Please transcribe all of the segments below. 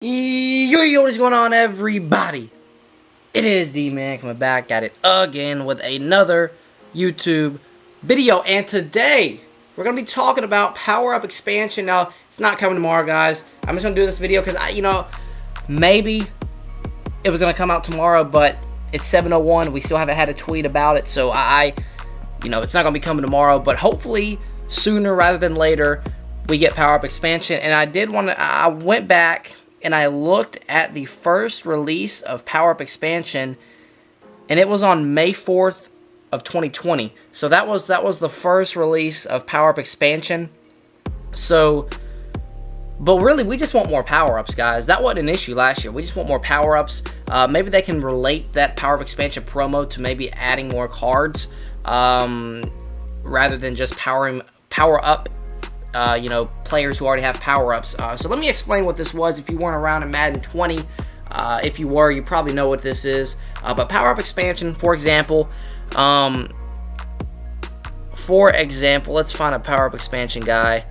Yo, what is going on, everybody? It is D-Man coming back at it again with another YouTube video. And today, we're going to be talking about power-up expansion. Now, it's not coming tomorrow, guys. I'm just going to do this video because, maybe it was going to come out tomorrow, but it's 7:01. We still haven't had a tweet about it, so it's not going to be coming tomorrow, but hopefully sooner rather than later, we get power-up expansion. And I went back and I looked at the first release of power-up expansion, and it was on May 4th of 2020. So that was the first release of power-up expansion. So, but really, we just want more power-ups, guys. That wasn't an issue last year. We just want more power-ups. Maybe they can relate that power-up expansion promo to maybe adding more cards, rather than just power-up players who already have power-ups. So let me explain what this was if you weren't around in Madden 20. If you were, you probably know what this is. But power-up expansion, for example, let's find a power-up expansion guy.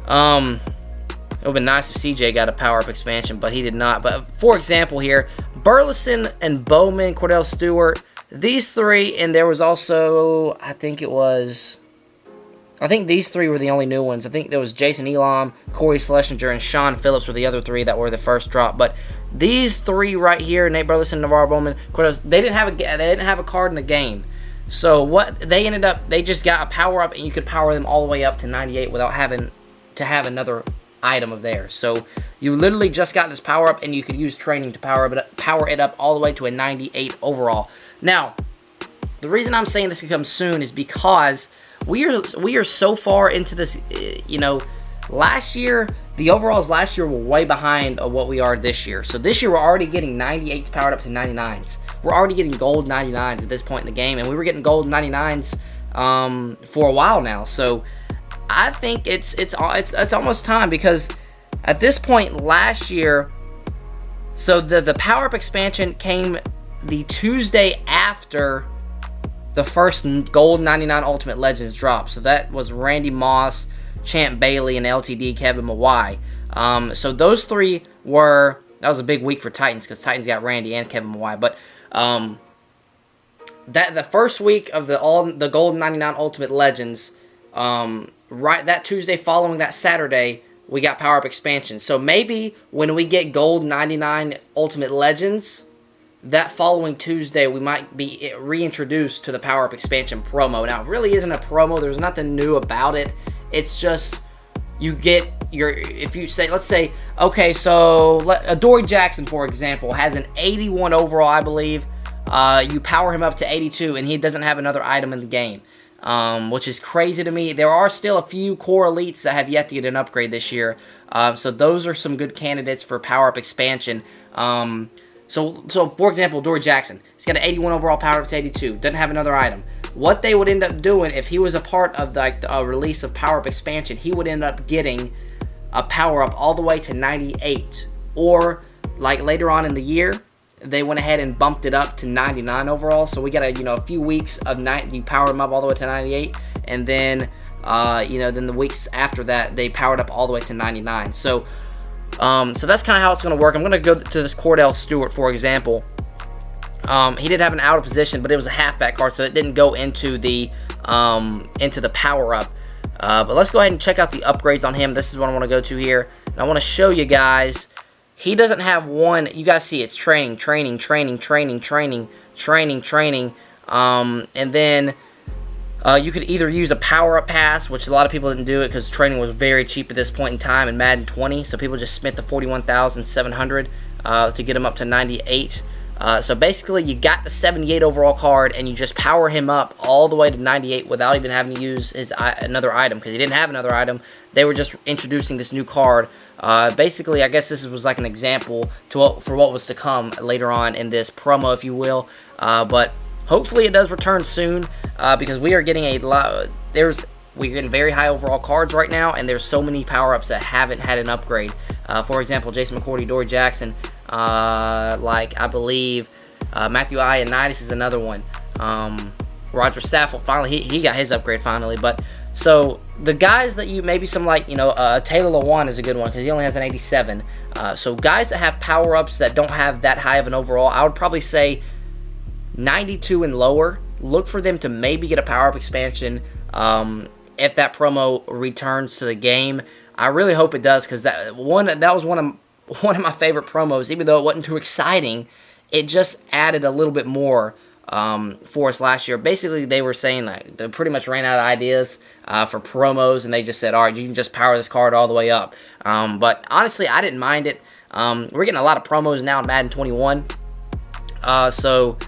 It would have been nice if CJ got a power-up expansion, but he did not. But for example here, Burleson and Bowman, Cordell Stewart, these three, and there was also, I think these three were the only new ones. I think there was Jason Elam, Corey Schlesinger, and Sean Phillips were the other three that were the first drop. But these three right here, Nate Burleson, Navarro Bowman, they didn't have a card in the game. So what they ended up, they just got a power up, and you could power them all the way up to 98 without having to have another item of theirs. So you literally just got this power up, and you could use training to power it up all the way to a 98 overall. Now, the reason I'm saying this could come soon is because we are so far into this. Last year, the overalls last year were way behind of what we are this year. So this year we're already getting 98s powered up to 99s. We're already getting gold 99s at this point in the game, and we were getting gold 99s for a while now. So I think it's almost time, because at this point last year, so the power up expansion came the Tuesday after the first gold 99 Ultimate Legends drop. So that was Randy Moss, Champ Bailey, and LTD Kevin Mawai. So those three that was a big week for Titans, because Titans got Randy and Kevin Mawai. But that the first week of the gold 99 Ultimate Legends, right, that Tuesday following that Saturday, we got power up expansion. So maybe when we get gold 99 Ultimate Legends, that following Tuesday, we might be reintroduced to the power-up expansion promo. Now, it really isn't a promo. There's nothing new about it. It's just you get if you say, let's say, okay, so Dory Jackson, for example, has an 81 overall, I believe. You power him up to 82, and he doesn't have another item in the game, which is crazy to me. There are still a few core elites that have yet to get an upgrade this year. So those are some good candidates for power-up expansion. So for example, Dory Jackson, he's got an 81 overall power up to 82, doesn't have another item. What they would end up doing, if he was a part of the release of power up expansion, he would end up getting a power up all the way to 98. Or like later on in the year, they went ahead and bumped it up to 99 overall. So we got a few weeks of you power him up all the way to 98, and then then the weeks after that they powered up all the way to 99. So that's kind of how it's going to work. I'm going to go to this Cordell Stewart, for example. He did have an out of position, but it was a halfback card, so it didn't go into the power-up. But let's go ahead and check out the upgrades on him. This is what I want to go to here. And I want to show you guys. He doesn't have one. You guys see it's training. And then you could either use a power-up pass, which a lot of people didn't do it because training was very cheap at this point in time in Madden 20, so people just spent the $41,700 to get him up to 98. So basically, you got the 78 overall card, and you just power him up all the way to 98 without even having to use another item, because he didn't have another item. They were just introducing this new card. Basically, I guess this was like an example for what was to come later on in this promo, if you will. But hopefully it does return soon, because we are getting a lot. We're getting very high overall cards right now, and there's so many power-ups that haven't had an upgrade. For example, Jason McCourty, Dory Jackson, I believe Matthew Ioannidis is another one. Roger Saffold, finally, he got his upgrade finally. But So the guys that you maybe some like Taylor Lewan is a good one because he only has an 87. So guys that have power ups that don't have that high of an overall, I would probably say 92 and lower. Look for them to maybe get a power up expansion if that promo returns to the game. I really hope it does because that was one of my favorite promos. Even though it wasn't too exciting, it just added a little bit more for us last year. Basically, they were saying like they pretty much ran out of ideas for promos, and they just said, all right, you can just power this card all the way up. But honestly, I didn't mind it. We're getting a lot of promos now in Madden 21. So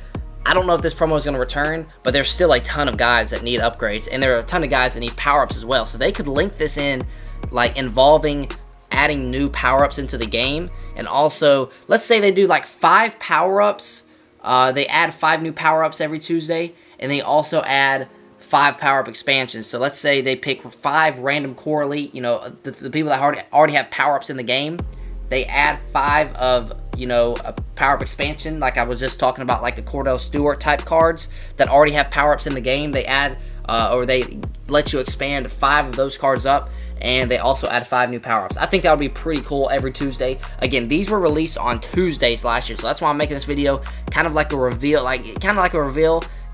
I don't know if this promo is going to return, but there's still a ton of guys that need upgrades, and there are a ton of guys that need power-ups as well. So they could link this in, like involving adding new power-ups into the game. And also, let's say they do like 5 power-ups. They add 5 new power-ups every Tuesday, and they also add 5 power-up expansions. So let's say they pick 5 random core elite, the people that already have power-ups in the game. They add 5 of, a power-up expansion, like I was just talking about, like the Cordell Stewart type cards that already have power-ups in the game. They add, or they let you expand 5 of those cards up, and they also add 5 new power-ups. I think that would be pretty cool every Tuesday. Again, these were released on Tuesdays last year, so that's why I'm making this video, kind of like a reveal,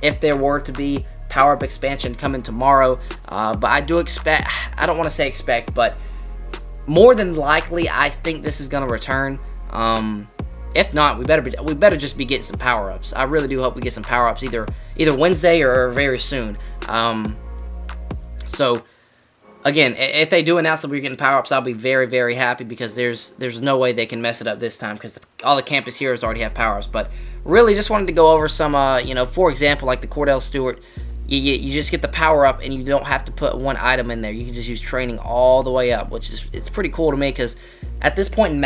if there were to be power-up expansion coming tomorrow. But I do expect, I don't want to say expect, but more than likely, I think this is going to return. If not, we better just be getting some power-ups. I really do hope we get some power-ups either Wednesday or very soon. So again, if they do announce that we're getting power-ups, I'll be very, very happy because there's no way they can mess it up this time because all the campus heroes already have power-ups. But really, just wanted to go over some, for example, like the Cordell Stewart. You just get the power up and you don't have to put one item in there. You can just use training all the way up, which is it's pretty cool to me because at this point in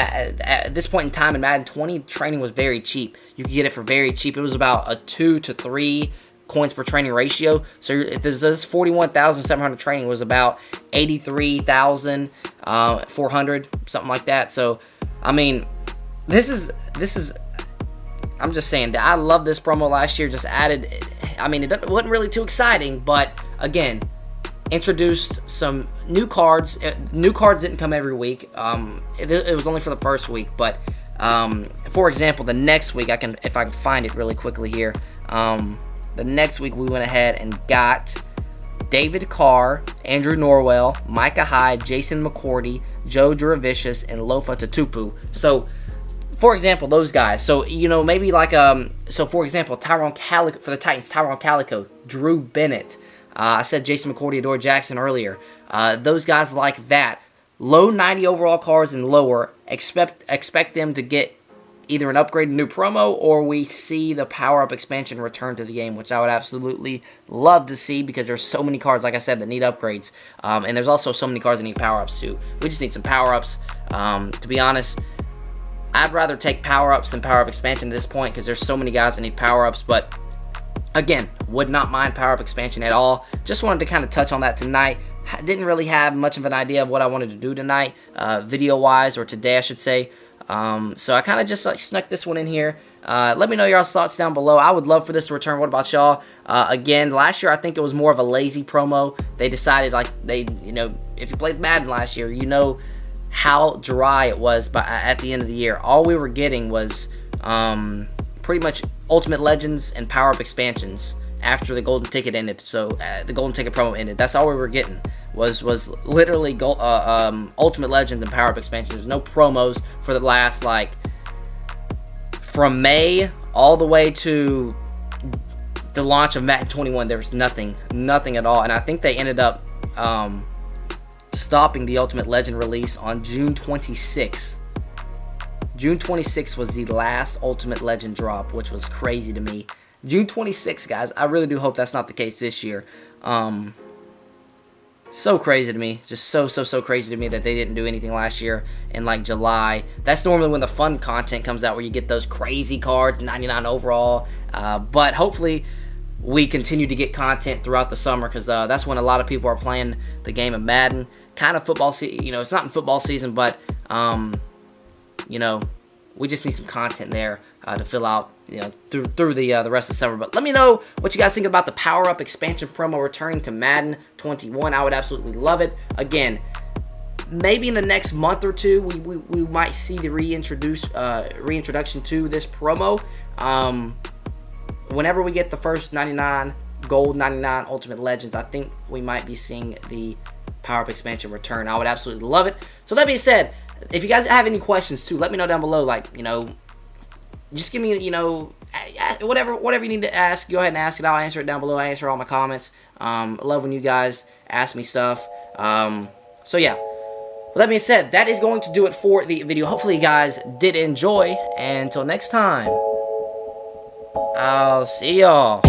time in Madden 20, training was very cheap. You could get it for very cheap. It was about a 2 to 3 coins per training ratio. So if this 41,700 training was about 83,400, something like that. So I mean, this is. I'm just saying that I love this promo last year. Just added, I mean, it wasn't really too exciting, but again, introduced some new cards. New cards didn't come every week. It was only for the first week, but for example, the next week, if I can find it really quickly here. The next week we went ahead and got David Carr, Andrew Norwell, Micah Hyde, Jason McCourty, Joe Juravicius, and Lofa Tatupu. So, for example, those guys. So, maybe like, so for example, Tyrone Calico, for the Titans, Tyrone Calico, Drew Bennett. I said Jason McCourty, Adore Jackson earlier. Those guys like that. Low 90 overall cards and lower. Expect them to get either an upgraded new promo or we see the power-up expansion return to the game, which I would absolutely love to see because there's so many cards, like I said, that need upgrades. And there's also so many cards that need power-ups too. We just need some power-ups. To be honest, I'd rather take power-ups than power-up expansion at this point because there's so many guys that need power-ups. But again, would not mind power-up expansion at all. Just wanted to kind of touch on that tonight. Didn't really have much of an idea of what I wanted to do tonight, video-wise, or today I should say. So I kind of just snuck this one in here. Let me know your thoughts down below. I would love for this to return. What about y'all? Again, last year I think it was more of a lazy promo. They decided if you played Madden last year, how dry it was at the end of the year. All we were getting was pretty much Ultimate Legends and power-up expansions after the Golden Ticket ended. So the Golden Ticket promo ended. That's all we were getting was literally Ultimate Legends and power-up expansions. There's no promos for the last, from May all the way to the launch of Madden 21. There was nothing at all. And I think they ended up stopping the Ultimate Legend release on June 26th. June 26th was the last Ultimate Legend drop, which was crazy to me. June 26th, guys. I really do hope that's not the case this year. So crazy to me. Just so crazy to me that they didn't do anything last year in July. That's normally when the fun content comes out where you get those crazy cards, 99 overall. But hopefully we continue to get content throughout the summer because that's when a lot of people are playing the game of Madden. Kind of football season, it's not in football season, but we just need some content there to fill out, through the rest of summer. But let me know what you guys think about the Power Up expansion promo returning to Madden 21. I would absolutely love it. Again, maybe in the next month or two, we might see the reintroduction to this promo. Whenever we get the first 99 Gold 99 Ultimate Legends, I think we might be seeing the Power Up expansion return. I would absolutely love it. So that being said, if you guys have any questions too, let me know down below. Like, just give me, whatever you need to ask, go ahead and ask it. I'll answer it down below. I answer all my comments. I love when you guys ask me stuff. So yeah. With that being said, that is going to do it for the video. Hopefully you guys did enjoy. And until next time, I'll see y'all.